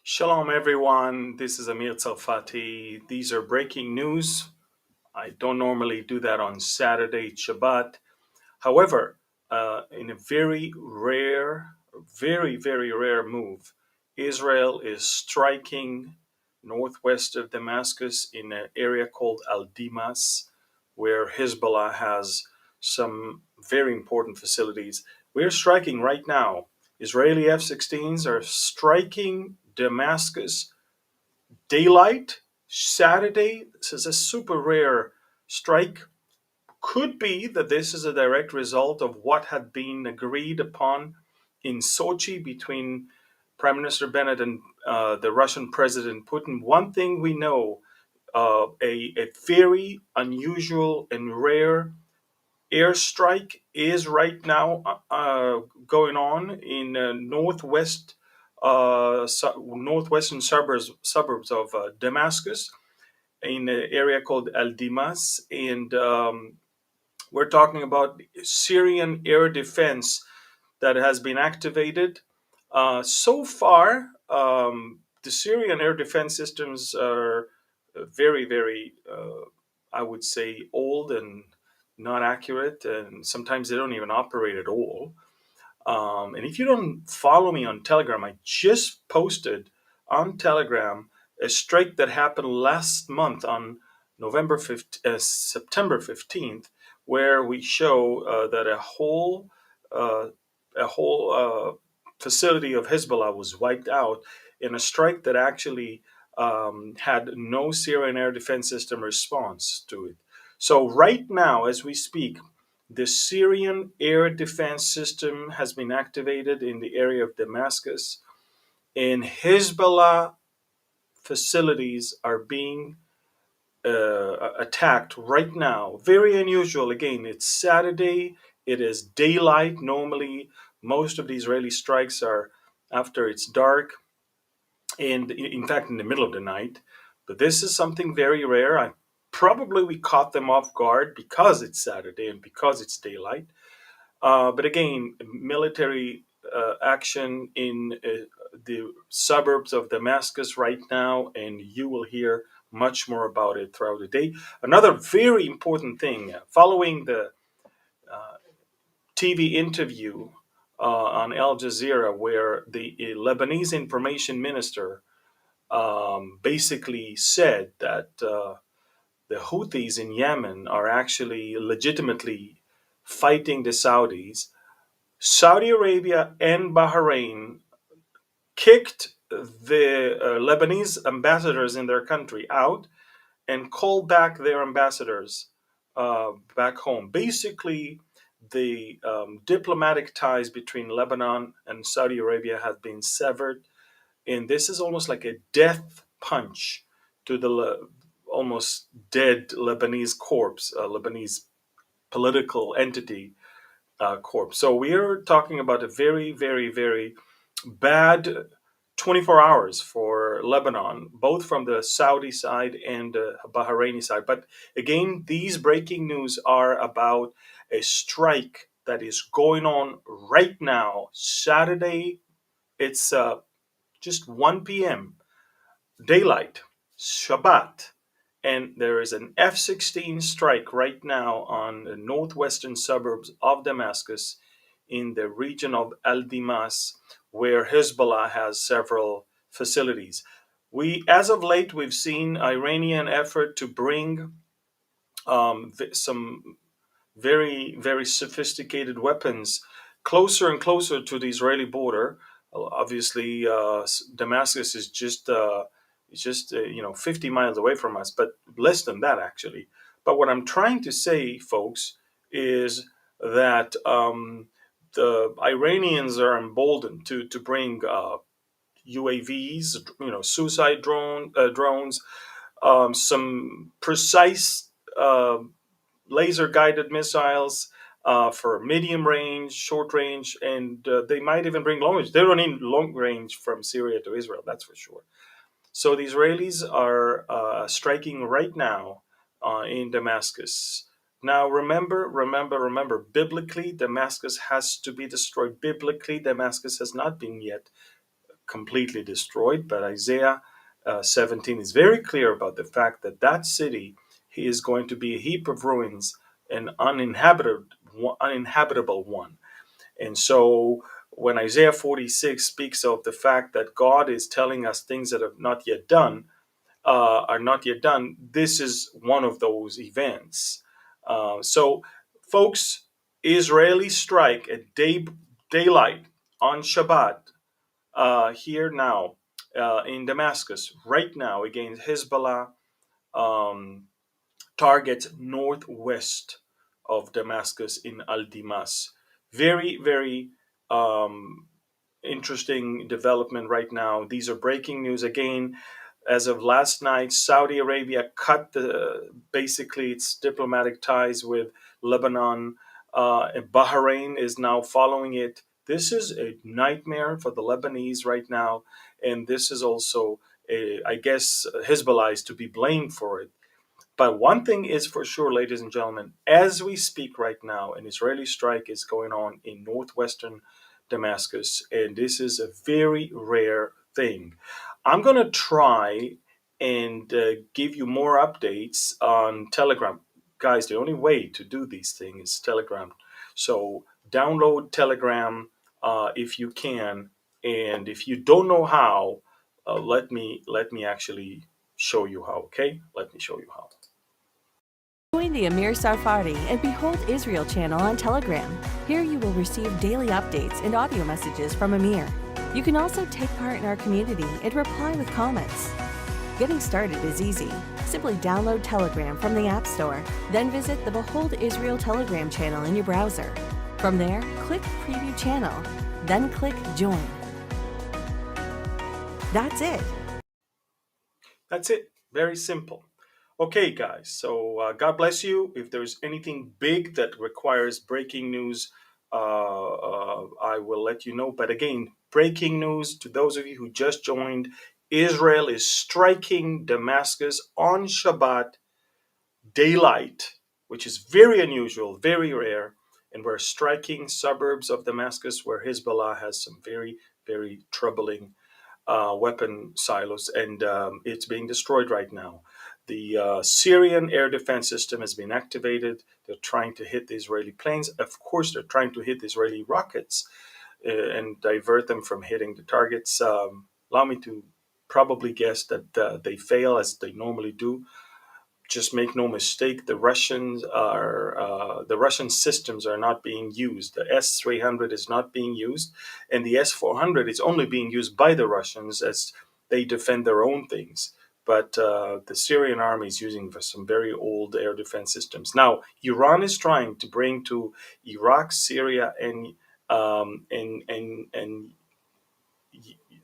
Shalom, everyone. This isツァルファティ. These are breaking news. I don't normally do that on Saturday, Shabbat. However, in a very rare move, Israel is striking northwest of Damascus in an area called Al-Dimas, where Hezbollah has some very important facilities. We're striking right now. Israeli F-16s are striking Damascus daylight Saturday. This is a super rare strike. Could be that this is a direct result of what had been agreed upon in Sochi between Prime Minister Bennett and the Russian President Putin. One thing we know, a very unusual and rare airstrike is right now going on in northwestern suburbs of Damascus, in an area called Al Dimas, and we're talking about Syrian air defense that has been activated. So far, the Syrian air defense systems are very, I would say, old and not accurate, and sometimes they don't even operate at all. And if you don't follow me on Telegram, I just posted on Telegram a strike that happened last month on September 15th, where we show that uh, a whole facility of Hezbollah was wiped out in a strike that actually had no Syrian air defense system response to it. So right now, as we speak, the Syrian air defense system has been activated in the area of Damascus, and Hezbollah facilities are being attacked right now. Very unusual. Again, it's Saturday, it is daylight. Normally, most of the Israeli strikes are after it's dark, and in fact, in the middle of the night. But this is something very rare. Probably we caught them off guard because it's Saturday and because it's daylight. But again, military action in the suburbs of Damascus right now, and you will hear much more about it throughout the day. Another very important thing, following the TV interview on Al Jazeera, where the Lebanese information minister basically said that the Houthis in Yemen are actually legitimately fighting the Saudis. Saudi Arabia and Bahrain kicked the Lebanese ambassadors in their country out and called back their ambassadors back home. Basically, the diplomatic ties between Lebanon and Saudi Arabia have been severed, and this is almost like a death punch to the almost dead Lebanese corpse, Lebanese political entity corpse. So we are talking about a very bad 24 hours for Lebanon, both from the Saudi side and Bahraini side. But again, these breaking news are about a strike that is going on right now. Saturday, it's just 1 p.m. daylight, Shabbat. And there is an F 16 strike right now on the northwestern suburbs of Damascus in the region of Al Dimas, where Hezbollah has several facilities. As of late, we've seen Iranian effort to bring some very sophisticated weapons closer and closer to the Israeli border. Obviously, Damascus is just 50 miles away from us, but less than that actually. But what I'm trying to say, folks, is that the Iranians are emboldened to bring UAVs, suicide drones, some precise laser guided missiles for medium range, short range, and they might even bring long range. They don't need long range from Syria to Israel, that's for sure. So the Israelis are striking right now in Damascus. Now, remember, biblically, Damascus has to be destroyed. Biblically, Damascus has not been yet completely destroyed. But Isaiah 17 is very clear about the fact that that city is going to be a heap of ruins, an uninhabitable one. And so when Isaiah 46 speaks of the fact that God is telling us things that have not yet done, are not yet done, this is one of those events. So, folks, Israeli strike at daylight on Shabbat here now in Damascus, right now against Hezbollah um, targets northwest of Damascus in Al Dimas. Very, very um, interesting development right now. These are breaking news again. As of last night, Saudi Arabia cut basically its diplomatic ties with Lebanon. Bahrain is now following it. This is a nightmare for the Lebanese right now, and this is also, I guess, Hezbollah is to be blamed for it. But one thing is for sure, ladies and gentlemen, as we speak right now, an Israeli strike is going on in northwestern Damascus, and this is a very rare thing. I'm going to try and give you more updates on Telegram. Guys, the only way to do these things is Telegram. So download Telegram if you can, and if you don't know how, let me actually show you how. Okay, let me show you how. Join the Amir Sarfati and Behold Israel channel on Telegram. Here you will receive daily updates and audio messages from Amir. You can also take part in our community and reply with comments. Getting started is easy. Simply download Telegram from the App Store, then visit the Behold Israel Telegram channel in your browser. From there, click Preview Channel, then click Join. That's it. That's it. Very simple. Okay, guys. So God bless you. If there's anything big that requires breaking news, I will let you know. But again, breaking news to those of you who just joined: Israel is striking Damascus on Shabbat daylight, which is very unusual, very rare. And we're striking suburbs of Damascus where Hezbollah has some very, very troubling weapon silos, and it's being destroyed right now. The Syrian air defense system has been activated. They're trying to hit the Israeli planes. Of course, they're trying to hit the Israeli rockets and divert them from hitting the targets. Allow me to probably guess that they fail as they normally do. Just make no mistake, the Russian systems are not being used. The S-300 is not being used, and the S-400 is only being used by the Russians as they defend their own things. But the Syrian army is using some very old air defense systems. Now, Iran is trying to bring to Iraq, Syria, and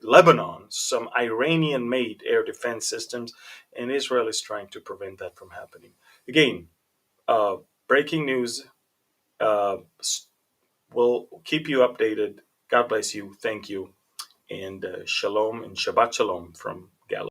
Lebanon some Iranian-made air defense systems, and Israel is trying to prevent that from happening. Again, breaking news. Uh, we'll keep you updated. God bless you. Thank you. And shalom and Shabbat shalom from